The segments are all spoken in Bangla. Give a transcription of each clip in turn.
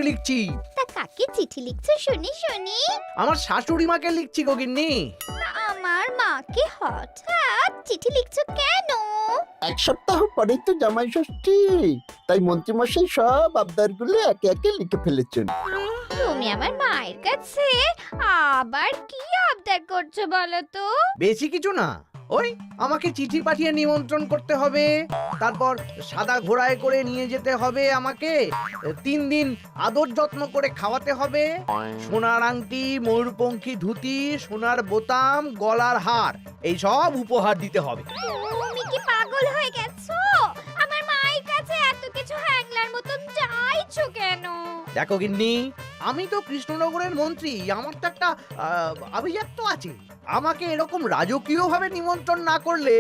লিখছি। তা কাকে চিঠি লিখছো শুনি শুনি? আমার শাশুড়ি মাকে লিখছি গো গিন্নি। আমার মাকে হঠাৎ চিঠি লিখছো কেন? এক সপ্তাহ পরেই তো জামাই ষষ্ঠী, তাই মন্ত্রীমশাই সব আবদারগুলো একে একে লিখে ফেলেছেন। তুমি আমার মায়ের কাছে আবার কি আবদার করছো বলো তো? বেশি কিছু না, ওই আমাকে চিঠি পাঠিয়ে নিমন্ত্রণ করতে হবে, তারপর সাদা ঘোড়ায় করে নিয়ে যেতে হবে আমাকে, 3 দিন আদর যত্ন করে খাওয়াতে হবে, সোনার আংটি, ময়ূরপঙ্খী ধুতি, সোনার বোতাম, গলার হার, এই সব উপহার দিতে হবে। তুমি কি পাগল হয়ে গেছো? আমার মায়ের কাছে এত কিছু হ্যাংলার মতন চাইছো কেন? দেখো গিন্নি, আমি তো কৃষ্ণনগরের মন্ত্রী, আমার তো একটা আভিজাত্য আছে। আমাকে এরকম রাজকীয় ভাবে নিমন্ত্রণ না করলে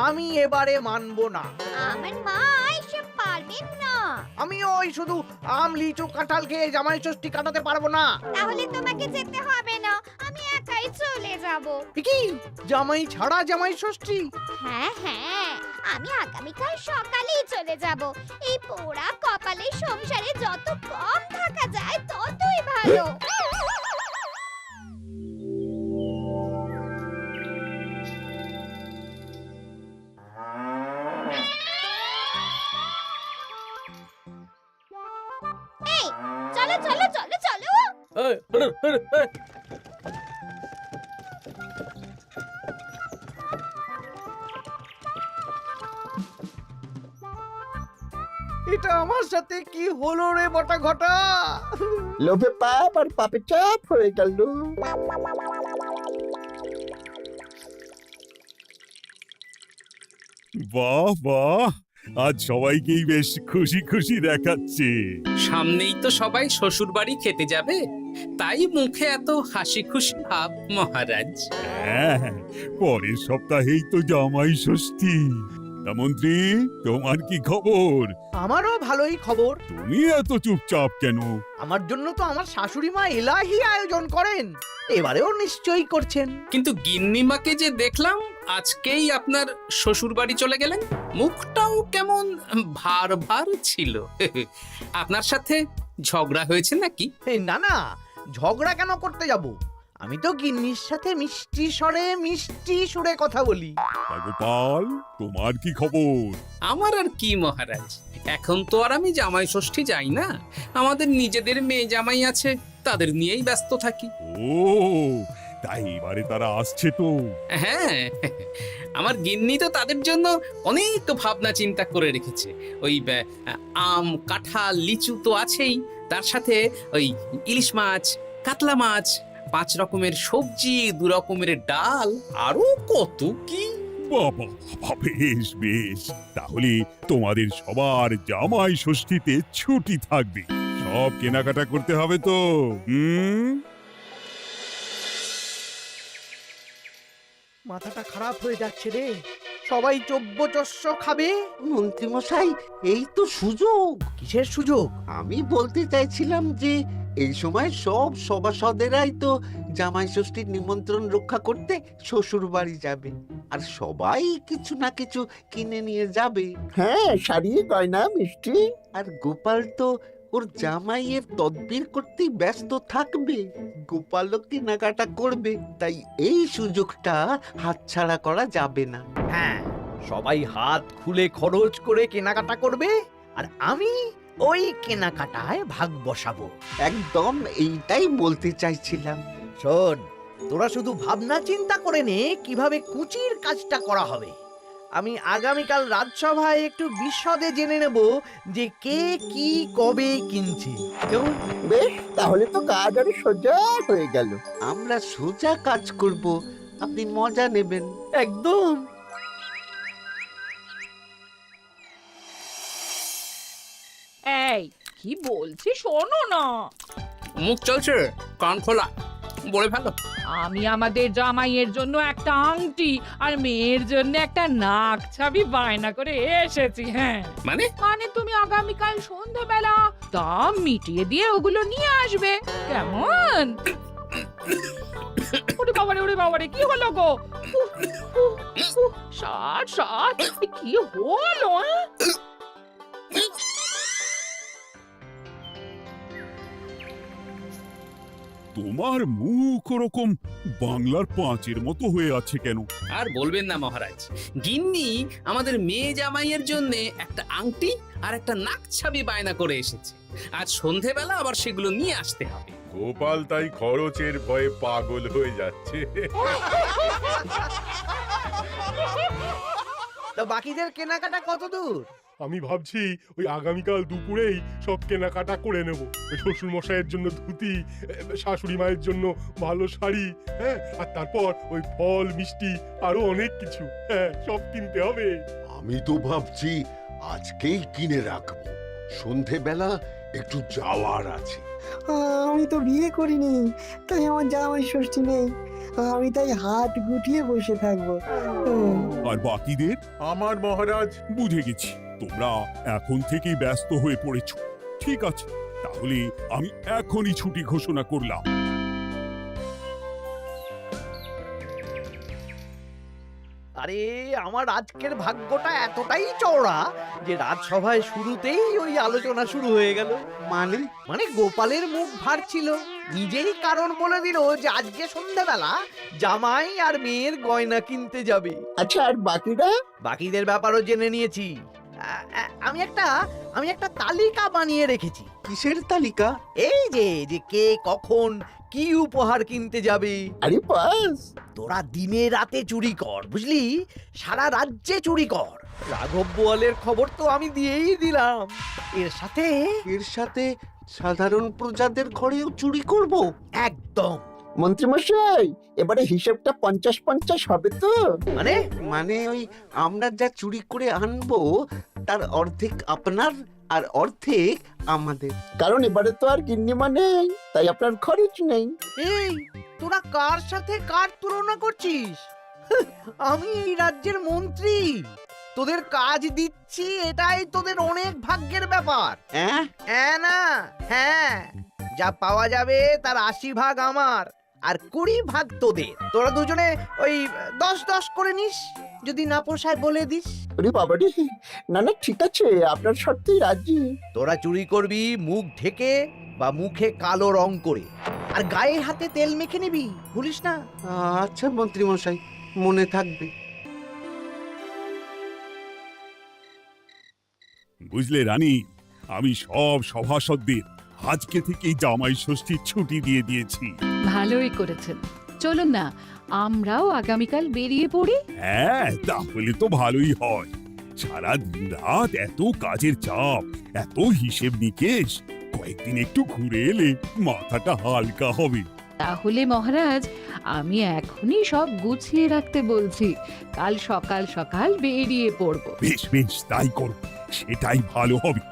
আমি এবারে মানবো না। আমার মা এসব পারবেন না। আমি ওই শুধু আম, লিচু, কাঁঠাল খেয়ে জামাই ষষ্ঠী কাটাতে পারবো না। তাহলে তোমাকে যেতে হবে না, আমি একাই চলে যাব। কি জামাই ছাড়া জামাই ষষ্ঠী? হ্যাঁ হ্যাঁ, আমি আগামীকাল সকালেই চলে যাব। এই পোড়া কপালের সংসারে যত কম থাকা যায় ততই ভালো। এই চলো চলো চলো চলো। এটা আমার সাথে কি হলো রে বটা ঘটা? লোভে পাপ আর পাপে চাপ হয়ে গেল। বাহ বাহ, আজ সবাইকেই বেশ খুশি খুশি দেখাচ্ছে। সামনেই তো সবাই শ্বশুর বাড়ি খেতে যাবে, তাই মুখে এত হাসি খুশি ভাব মহারাজ। হ্যাঁ, পরের সপ্তাহেই তো জামাই ষষ্ঠী। তা মন্ত্রী, তোমার কি খবর? আমারও ভালোই খবর। তুমি এত চুপচাপ কেন? আমার জন্য তো আমার শাশুড়ি মা এলাহি আয়োজন করেন, এবারেও নিশ্চয়ই করছেন। কিন্তু গিন্নিমাকে যে দেখলাম আজকেই আপনার শ্বশুর বাড়ি চলে গেলেন, মুখটাও কেমন ভার ভার ছিল। আপনার সাথে ঝগড়া হয়েছে নাকি? এই না না, ঝগড়া কেন করতে যাব? আমি তো গিন্নির সাথে মিষ্টি সুরে কথা বলি। তা গোপাল, তোমার কি খবর? আমার আর কি মহারাজ, এখন তো আর আমি জামাই ষষ্ঠী যাই না, আমাদের নিজেদের মেয়ে জামাই আছে, তাদের নিয়েই ব্যস্ত থাকি। ও, তাই এবারে তারা আসছে তো? হ্যাঁ, আমার গিন্নি তো তাদের জন্য অনেক ভাবনা চিন্তা করে রেখেছে। ওই আম, কাঁঠাল, লিচু তো আছেই, তার সাথে ওই ইলিশ মাছ, কাতলা মাছ, 5 রকমের সবজি, 2 রকমের ডাল, আরো কত কি। বাবা বাবা, বেশ বেশ, তাহলে তোমাদের সবার জামাই ষষ্ঠীতে ছুটি থাকবে। সব কেনাকাটা করতে হবে তো। মাথাটা খারাপ হয়ে যাচ্ছে রে, সবাই চব্যচস্য খাবে। মন্ত্রীমশাই, এই তো সুযোগ। কিসের সুযোগ? আমি বলতে চাইছিলাম যে এই সময় সব সভাসদেরাই তো জামাই ষষ্ঠীর নিমন্ত্রণ রক্ষা করতে শ্বশুর বাড়ি যাবে, আর সবাই কিছু না কিছু কিনে নিয়ে যাবে। হ্যাঁ, শাড়ি, গয়না, মিষ্টি। আর গোপাল তো ওর জামাইয়ের তদবির করতেই ব্যস্ত থাকবে। গোপালও কেনাকাটা করবে, তাই এই সুযোগটা হাতছাড়া করা যাবে না। হ্যাঁ, সবাই হাত খুলে খরচ করে কেনাকাটা করবে, আর আমি ওই কেনাকাটায় ভাগ বসাবো। একদম এইটাই বলতে চাইছিলাম। শোন, তোরা শুধু ভাবনা চিন্তা করে নে কিভাবে কুচির কাজটা করা হবে। আমি আগামীকাল রাজসভায় একটু বিশদে জেনে নেব যে কে কি কবে কিনছে। কেমন? বেশ, তাহলে তো কাজ আরো সোজা হয়ে গেল। আমরা সোজা কাজ করব, আপনি মজা নেবেন। একদম। এই কি বলছি শোনো না। মুখ চলছে, কান খোলা, বলে ফেলো। আমি আমাদের জামাইয়ের জন্য একটা আংটি আর মেয়ের জন্য একটা নাক ছাবি বায়না করে এসেছি। হ্যাঁ, মানে মানে তুমি আগামীকাল সন্ধ্যাবেলা দাম মিটিয়ে দিয়ে ওগুলো নিয়ে আসবে, কেমন? ওরে বাবারে, কি হলো গো? ষাট ষাট, কি হলো? তোমার মুখ ওরকম বাংলার পাঁচের মতো হয়ে আছে কেন? আর বলবেন না মহারাজ, গিন্নি আমাদের মেয়ে জামাইয়ের জন্য একটা আংটি আর একটা নাক ছাবি বায়না করে এসেছে। আজ সন্ধেবেলা আবার সেগুলো নিয়ে আসতে হবে। গোপাল তাই খরচের ভয়ে পাগল হয়ে যাচ্ছে। তা বাকিদের কেনাকাটা কত দূর? আমি ভাবছি ওই আগামীকাল দুপুরেই সব কেনাকাটা করে নেব। শ্বশুর মশাইয়ের জন্য ধুতি, শাশুড়ি মায়ের জন্য ভালো শাড়ি, হ্যাঁ, আর তারপর ওই ফল মিষ্টি আরো অনেক কিছু, হ্যাঁ, সব কিনতে হবে। আমি তো ভাবছি আজকেই কিনে রাখবো, সন্ধেবেলা একটু যাওয়ার আছে। আমি তো বিয়ে করিনি, তাই আমার জামাই ষষ্ঠী নেই। আমি তাই হাত গুটিয়ে বসে থাকবো। আর বাকিদের? আমার মহারাজ, বুঝে গেছি তোমরা এখন থেকেই ব্যস্ত হয়ে পড়েছো। ঠিক আছে, তাহলে আমি এখনই ছুটি ঘোষণা করলাম। আরে আমার আজকের ভাগ্যটা এতটাই চওড়া যে রাজসভায় শুরুতেই ওই আলোচনা শুরু হয়ে গেল। মানে মানে গোপালের মুখ ভার ছিল, নিজেই কারণ বলে দিল যে আজকে সন্ধ্যাবেলা জামাই আর মেয়ের গয়না কিনতে যাবে। আচ্ছা, আর বাকিরা? বাকিদের ব্যাপারও জেনে নিয়েছি। আমি একটা তালিকা বানিয়ে রেখেছি। কিসের তালিকা? এই যে কে কখন কি উপহার কিনতে যাবে। আরে বাস, তোরা দিনে রাতে চুরি কর, বুঝলি, সারা রাজ্যে চুরি কর। রাঘব বোয়ালের খবর তো আমি দিয়েই দিলাম। এর সাথে সাধারণ প্রজাদের ঘরেও চুরি করব? একদম। মন্ত্রীমশাই, এবারে হিসেবটা 50-50 হবে তো? মানে ওই আমরা যা চুরি করে আনবো তার অর্ধেক আপনার আর অর্ধেক আমাদের। কারণ এবারে তো আর গিন্নিমা নেই, তাই আপনার খরচ নেই। এই তোরা কার সাথে কার তুলনা করছিস? আমি এই রাজ্যের মন্ত্রী, তোদের কাজ দিচ্ছি, এটাই তোদের অনেক ভাগ্যের ব্যাপার। হ্যাঁ, হ্যাঁ না হ্যাঁ, যা পাওয়া যাবে তার 80 ভাগ আমার আর 20 ভাগ তোদের। তোরা দুজনে ওই 10-10 করে নিস, যদি না পোষায় বলে দিস। আরে বাবারে, না না, ঠিক আছে, আপনার শর্তেই রাজি। তোরা চুরি করবি মুখ ঢেকে বা মুখে কালো রং করে, আর গায়ে হাতে তেল মেখে নিবি, ভুলিস না। আচ্ছা মন্ত্রী মশাই, মনে থাকবে। বুঝলে রানী, আমি সব সভাসদদের আজকে থেকেই জামাই ষষ্ঠীর ছুটি দিয়ে দিয়েছি। ভালোই করেছেন। চলুন না, আমরাও আগামীকাল বেরিয়ে পড়ি। হ্যাঁ, তাহলে তো ভালোই হয়। সারা দিন রাত এত কাজের চাপ, এত হিসেব নিকেশ, কয়েকদিন একটু ঘুরে এলে মাথাটা হালকা হবে। তাহলে মহারাজ, আমি এখনই সব গুছিয়ে রাখতে বলছি। কাল সকাল সকাল বেরিয়ে পড়ব। বেশ বেশ, তাই করো, সেটাই ভালো হবে।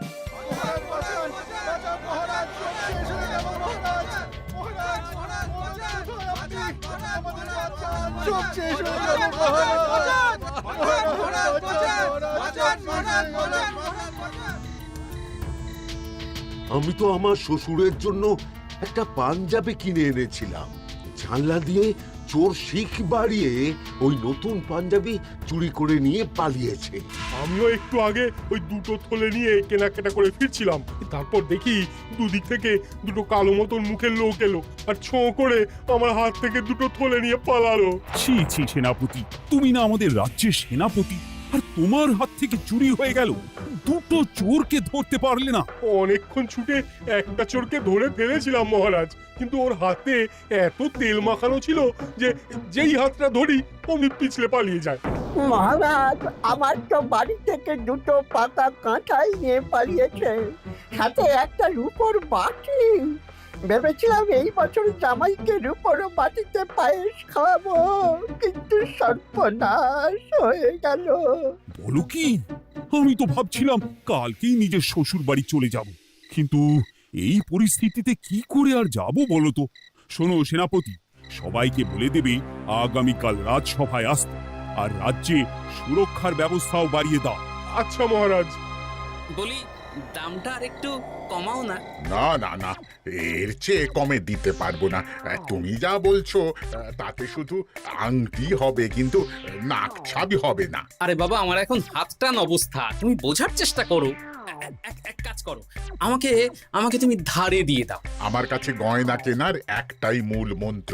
আমি তো আমার শ্বশুরের জন্য একটা পাঞ্জাবি কিনে এনেছিলাম, জানলা দিয়ে চোর শিখ বাড়িয়ে ওই নতুন পাঞ্জাবি চুরি করে নিয়ে পালিয়েছে। আমিও একটু আগে ওই দুটো থলে নিয়ে কেনাকাটা করে ফিরছিলাম, তারপর দেখি দুদিক থেকে দুটো কালো মতন মুখের লোক এলো আর ছোঁ করে আমার হাত থেকে দুটো থলে নিয়ে পালালো। ছি ছি সেনাপতি, তুমি না আমাদের রাজ্যের সেনাপতি, আর তোমার হাত থেকে চুরি হয়ে গেল? দুটো চোরকে ধরতে পারলে না? অনেকক্ষণ ছুটে একটা চোরকে ধরে ফেলেছিলাম মহারাজ, কিন্তু ওর হাতে এত তেল মাখানো ছিল যে যেই হাতটা ধরি অমনি পিছলে পালিয়ে যায়। মহারাজ, আমার তো বাড়ি থেকে দুটো পাতা কাঁঠাল নিয়ে পালিয়েছে, সাথে একটা রূপোর বাটি। ভেবেছিলাম এই বছর জামাইকে রূপোর বাটিতে পায়েস খাওয়াবো, কিন্তু সর্বনাশ হয়ে গেল। বলো কি? আমি তো ভাবছিলাম কালকেই নিজের শ্বশুর বাড়ি চলে যাব, কিন্তু এই পরিস্থিতিতে কি করে আর যাব বলো তো? শোনো সেনাপতি, সবাইকে বলে দেবে আগামীকাল রাজসভায় আসতে, আর রাজ্যে সুরক্ষার ব্যবস্থাও বাড়িয়ে দাও। আচ্ছা মহারাজ। বলি দামটা আর একটু কমাও না। না না না, এর চেয়ে কমে দিতে পারবো না। তুমি যা বলছো তাতে শুধু আংটি হবে, কিন্তু নাক ছাবি হবে না। আরে বাবা, আমার এখন হাত টান অবস্থা, তুমি বোঝার চেষ্টা করো। এক কাজ করো, আমাকে আমাকে তুমি ধারে দিয়ে দাও। আমার কাছে গয়না কেনার একটাই মূল মন্ত্র,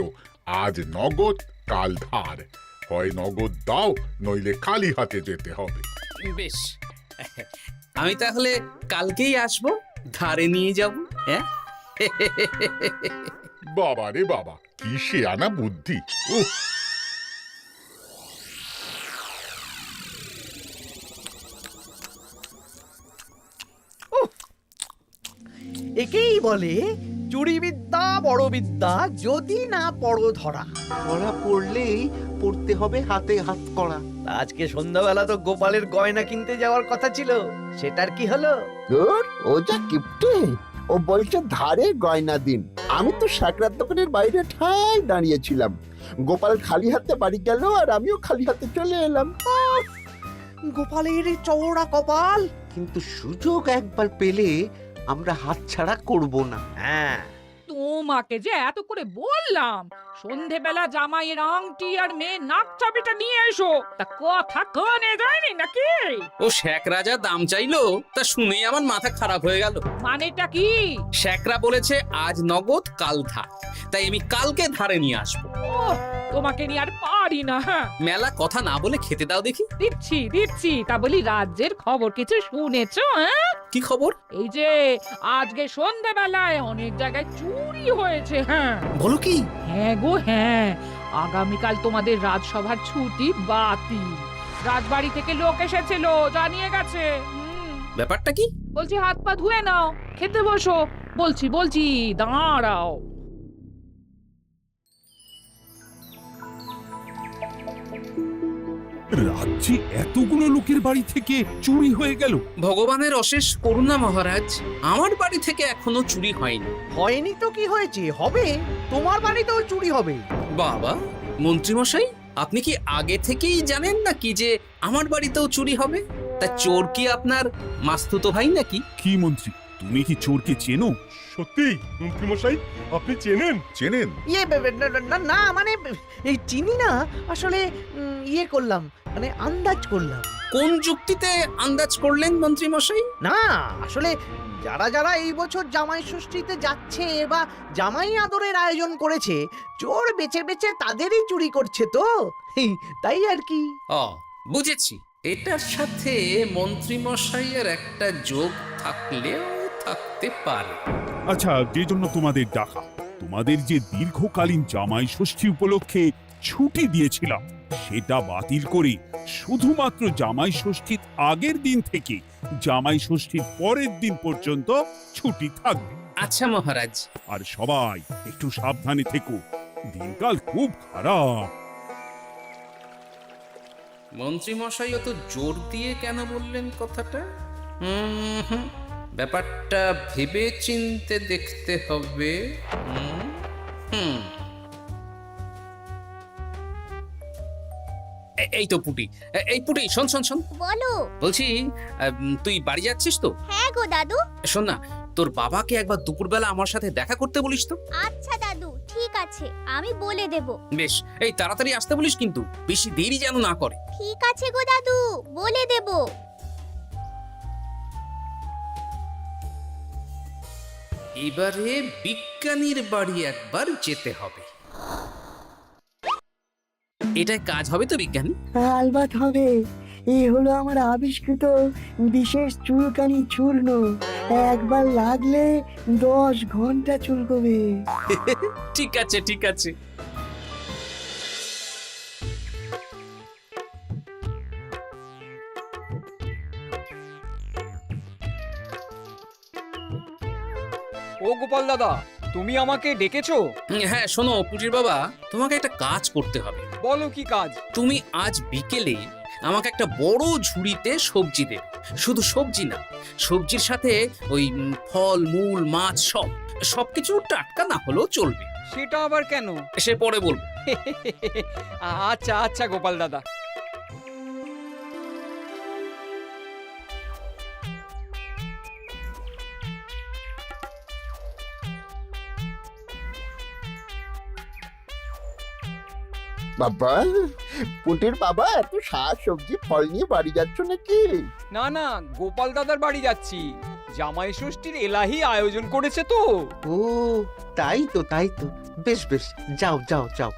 আজ নগদ কাল ধার। হয় নগদ দাও, নইলে খালি হাতে যেতে হবে। বেশ, আমি তাহলে কালকেই আসবো, ধারে নিয়ে যাব। হ্যাঁ, বাবা রে বাবা, কি শেয়ানা বুদ্ধি! উহ, একেই বলে চুরি বিদ্যা বড় বিদ্যা, যদি না পড়ো ধরা। ধরা পড়লেই পড়তে হবে হাতে হাত করা। আজকে সন্ধ্যাবেলা তো গোপালের গয়না কিনতে যাওয়ার কথা ছিল, সেটার কি হলো? ধুর, ও যা কিপটে, ও বলছে ধারে গয়না দিন। আমি তো সাকরার দোকানের বাইরে ঠায় দাঁড়িয়েছিলাম। গোপাল খালি হাতে বাড়ি গেল আর আমিও খালি হাতে চলে এলাম। গোপালের এই চওড়া কপাল! কিন্তু সুযোগ একবার পেলে আমরা হাতছাড়া করব না। হ্যাঁ, তোমাকে যে এত করে বললাম সন্ধেবেলা জামাইয়ের আংটি আর মেয়ের নাক চাবিটা নিয়ে এসো, তা কথা কানে যায়নি নাকি? ও শেখ রাজা দাম চাইলো, তা শুনেই আমার মাথা খারাপ হয়ে গেল। মানেটা কি? শেখরা বলেছে আজ নগদ কাল ধার, তাই আমি কালকে ধারে নিয়ে আসবো। ওহ, তোমাকে নিয়ে আর পারি না। হ্যাঁ, মেলা কথা না বলে খেতে দাও দেখি। দিচ্ছি, তা বলি রাজ্যের খবর কিছু শুনেছো? হ্যাঁ, কি খবর? এই যে আজকে সন্ধেবেলায় অনেক জায়গায় চুরি হয়েছে। হ্যাঁ, বলো কি? হ্যাঁ গো হ্যাঁ, আগামীকাল তোমাদের রাজসভার ছুটি বাতিল। রাজবাড়ি থেকে লোক এসেছিল, জানিয়ে গেছে। ব্যাপারটা কি? বলছি হাত পা ধুয়ে নাও, খেতে বসো। বলছি দাঁড়াও। রাজ্যে এতগুলো লোকের বাড়ি থেকে চুরি হয়ে গেল। ভগবানের অশেষ করুণা মহারাজ, আমার বাড়ি থেকে এখনো চুরি হয়নি। হয়নি তো কি হয়েছে, হবে। তোমার বাড়িতেও চুরি হবে। বাবা, মন্ত্রীমশাই, আপনি কি আগে থেকেই জানেন নাকি যে আমার বাড়িতেও চুরি হবে? তা চোর কি আপনার মাস্তুতো ভাই নাকি? কি মন্ত্রী, তুমি কি চোরকে চেনো? সত্যি মন্ত্রীমশাই, আপনি চেনেন? চেনেন? না মানে এই চিনি না আসলে, ইয়ে করলাম, মানে আন্দাজ করলাম। কোন যুক্তিতে আন্দাজ করলেন মন্ত্রীমশাই? না আসলে যারা যারা এই বছর জামাই ষষ্ঠীতে যাচ্ছে বা জামাই আদরের আয়োজন করেছে, চোর বেছে বেছে তাদেরই চুরি করছে তো, তাই আর কি। ও, বুঝেছি। এটার সাথে মন্ত্রীমশাইয়ের একটা যোগ থাকলেও থাকতে পারে। আচ্ছা, যে জন্য তোমাদের ডাকা, তোমাদের যে দীর্ঘকালীন জামাই ষষ্ঠী উপলক্ষে ছুটি দিয়েছিলাম, সেটা বাতিল করে শুধুমাত্র জামাই ষষ্ঠীর আগের দিন থেকে জামাই ষষ্ঠীর পরের দিন পর্যন্ত ছুটি থাকবে। আচ্ছা মহারাজ। আর সবাই একটু সাবধানে থেকো, দিনকাল খুব খারাপ। মন্ত্রীমশাই অত জোর দিয়ে কেন বললেন কথাটা? ব্যাপারটা ভেবে চিনতে দেখতে হবে। এই তো পুটি, এই পুটি, শোন। বলো। বলছি, তুই বাড়ি যাচ্ছিস তো? হ্যাঁ গো দাদু। শোন না, তোর বাবাকে একবার দুপুরবেলা আমার সাথে দেখা করতে বলিস তো। আচ্ছা দাদু, ঠিক আছে, আমি বলে দেব। বেশ, এই তাড়াতাড়ি আসতে বলিস, কিন্তু বেশি দেরি যেন না করে। ঠিক আছে গো দাদু, বলে দেব। এবারে বিজ্ঞানীর বাড়ি একবার যেতে হবে। এটাই কাজ হবে তো বিজ্ঞানী? আলবাত হবে। এই হলো আমার আবিষ্কৃত বিশেষ চুলকানি চূর্ণ। একবার লাগলে 10 ঘন্টা চুলকবে। ঠিক আছে। ও গোপাল দাদা, তুমি আমাকে ডেকেছো? হ্যাঁ, শোনো পুটির বাবা, তোমাকে একটা কাজ করতে হবে। বলো কি কাজ? তুমি আজ বিকেলে আমাকে একটা বড় ঝুড়িতে সবজি দেবে। শুধু সবজি না, সবজির সাথে ওই ফল মূল মাছ সবকিছু টাটকা না হলেও চলবে। সেটা আবার কেন? সে পরে বলবো। আচ্ছা গোপাল দাদা। বাবা, পুটির বাবা এত শাক সবজি ফল নিয়ে বাড়ি যাচ্ছ নাকি? না না, গোপাল দাদার বাড়ি যাচ্ছি। জামাই ষষ্ঠীর এলাহি আয়োজন করেছে তো। ও তাই তো, তাই তো। বেশ বেশ, যাও যাও যাও।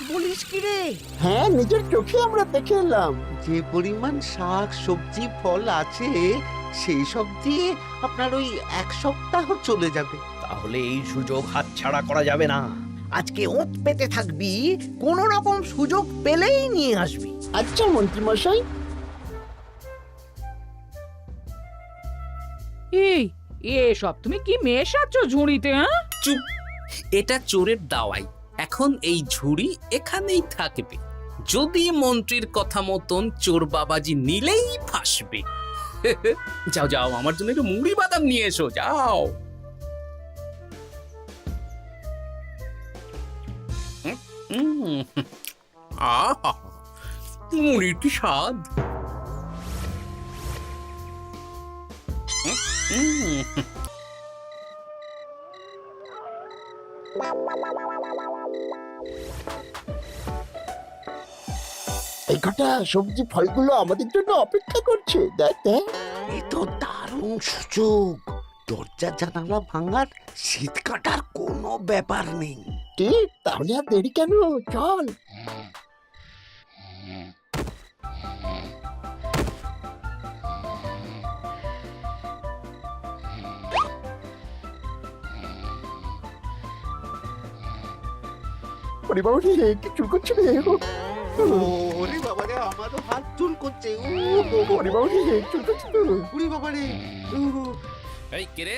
বলিস কি রে? হ্যাঁ, নিজের চোখে আমরা দেখে এলাম। যে পরিমাণ শাক সবজি ফল আছে সেই সব দিয়ে আপনার ওই 1 সপ্তাহ চলে যাবে। তাহলে এই সুযোগ হাতছাড়া করা যাবে না। আজকে ওঁত পেতে থাকবি, কোন রকম সুযোগ পেলেই নিয়ে আসবি। আচ্ছা মন্ত্রী মশাই। এই এসব তুমি কি মেশাচ্ছ ঝুড়িতে? হ্যাঁ, চুপ, এটা চোরের দাওয়াই। এখন এই ঝুড়ি এখানেই থাকবে। যদি মন্ত্রীর কথা মতন চোর বাবাজি নিলেই ফাঁসবে। যাও যাও, আমার জন্য একটু মুড়ি বাদাম নিয়ে এসো, যাও। আহা, মুড়ির কি স্বাদ! এই কটা সবজি ফলগুলো আমাদের জন্য অপেক্ষা করছে, দেখ দেখ। এ তো দারুণ সুযোগ। দরজা জানালা ভাঙার, শীত কাটার কোনো ব্যাপার নেই। ঠিক, তাহলে আর দেরি কেন, চল। পরিবার কি চুল করছে রে? ওরে বাবা রে, আমারও হাত চুল করছে। পরিবার চুল করছে তো। ওরে বাবা রে। এই কে রে?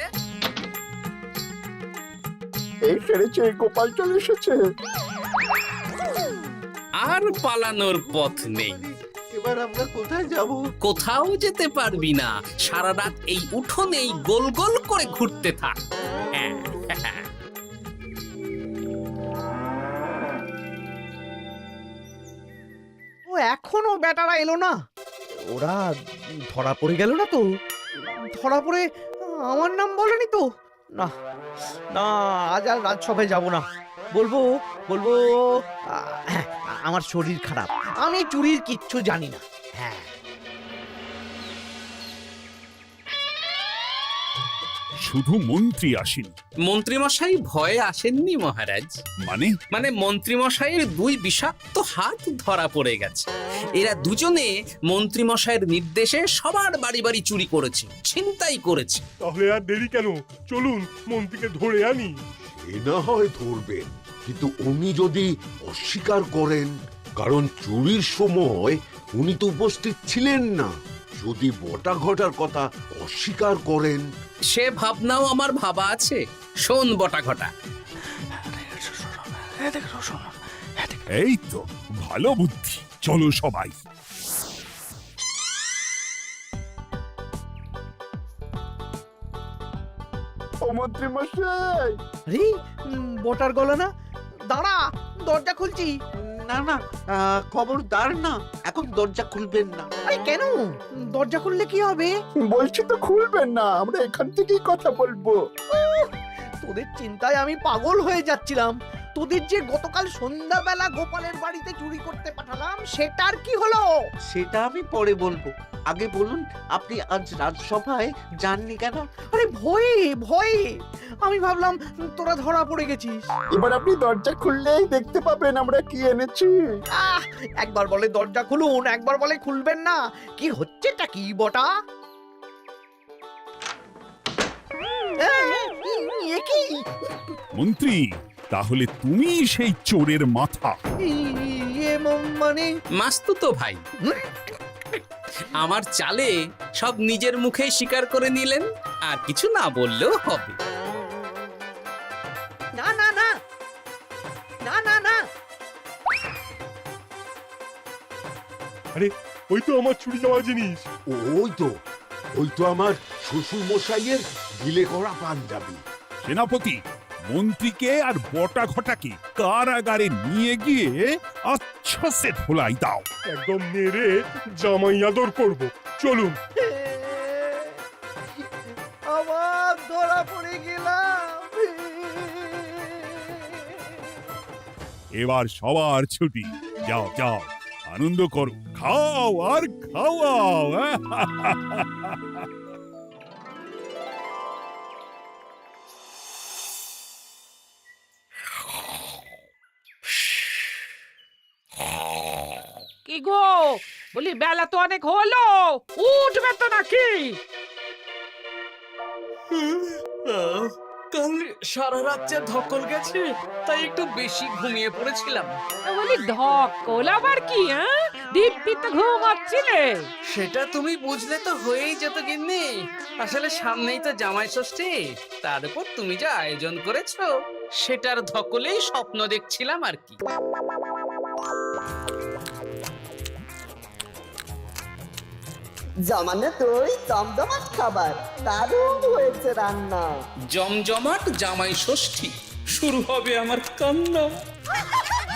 এই সেরেছে, গোপাল চলে এসেছে। আর পালানোর পথ নেই। এবার আমরা কোথায় যাব? কোথাও যেতে পারবি না। সারা রাত এই উঠোনেই গোল গোল করে ঘুরতে থাক। ও এখনো বেটারা এলো না। ওরা ধরা পড়ে গেল না তো? ধরা পড়ে আমার নাম বলেনি তো? না না, আজ আর রাজসভায় যাব না। বলবো বলবো হ্যাঁ, আমার শরীর খারাপ, আমি চুরির কিচ্ছু জানি না। হ্যাঁ, শুধু মন্ত্রী আসেন। মন্ত্রী মশাই ভয়ে আসেননি মহারাজ। মানে? মানে মন্ত্রী মশাইয়ের 2 বিষাক্ত হাত ধরা পড়ে গেছে। এরা দুজনে মন্ত্রী মশাইয়ের নির্দেশে সবার বাড়ি বাড়ি চুরি করেছে, ছিনতাই করেছে। তাহলে আর দেরি কেন? চলুন মন্ত্রীকে ধরে আনি। এ না হয় ধরবেন, কিন্তু উনি যদি অস্বীকার করেন, কারণ চুরির সময় উনি তো উপস্থিত ছিলেন না, যদি বটা ঘটার কথা অস্বীকার করেন। সে ভাবনাও আমার ভাবা আছে। শোন বটা ঘটা, এই তো ভালো বুদ্ধি, চলো সবাই। ও মন্ত্রী মশাই। আরে বটার গলা না? দাঁড়া, দরজা খুলছি। না না, খবরদার না, এখন দরজা খুলবেন না। আরে কেন? দরজা খুললে কি হবে? বলছি তো খুলবেন না, আমরা এখান থেকেই কথা বলবো। তোদের চিন্তায় আমি পাগল হয়ে যাচ্ছিলাম। তোদের যে গতকাল সন্ধ্যাবেলা গোপালের বাড়িতে চুরি করতে পাঠালাম, সেটার কি হলো? সেটা আমি পরে বলবো। আগে বলুন, আপনি আজ রাজসভায় যাননি কেন? আরে ভয়ে ভয়ে, আমি ভাবলাম তোরা ধরা পড়ে গেছিস। এবার আপনি দরজা খুললেই দেখতে পাবেন আমরা কি এনেছি। একবার বলে দরজা খুলুন, একবার বলে খুলবেন না। কি হচ্ছেটা কি বটা? এ কি? মন্ত্রী, তাহলে তুমি সেই চোরের মাথা। মানে মাস্তুতো ভাই, আমার চালে সব নিজের মুখে স্বীকার করে নিলেন, আর কিছু না বললেও হবে। না না না না না না, আরে ওই তো আমার চুরি যাওয়া জিনিস। ওই তো আমার শ্বশুর মশাইয়ের ঢিলে করা পাঞ্জাবি। সেনাপতি, মন্ত্রীকে আর বটা ঘটাকে কারাগারে নিয়ে গিয়ে আচ্ছা সে ধোলাই দাও। একদম মেরে জামাই আদর করব। চলুন। আমার ধরা পড়ে গেলাম। এবার সবার ছুটি, যাও যাও আনন্দ করো, খাও আর খাওয়াও। কি গো, বলি বেলা তো অনেক হলো, উঠবে তো নাকি? কাল সারা রাত যা ধকল গেছে, তাই একটু বেশি ঘুমিয়ে পড়েছিলাম। তা বলি ধকল আবার কি? দিব্যি তো ঘুমাচ্ছিলে। সেটা তুমি বুঝলে তো হয়েই যেত গিন্নি। আসলে সামনেই তো জামাই ষষ্ঠী, তার উপর তুমি যা আয়োজন করেছো, সেটার ধকলেই স্বপ্ন দেখছিলাম আর কি। জমানো দই, দমদমাট খাবার, দারুণ হয়েছে রান্না। জমজমাট জামাই ষষ্ঠী, শুরু হবে আমার কান্না।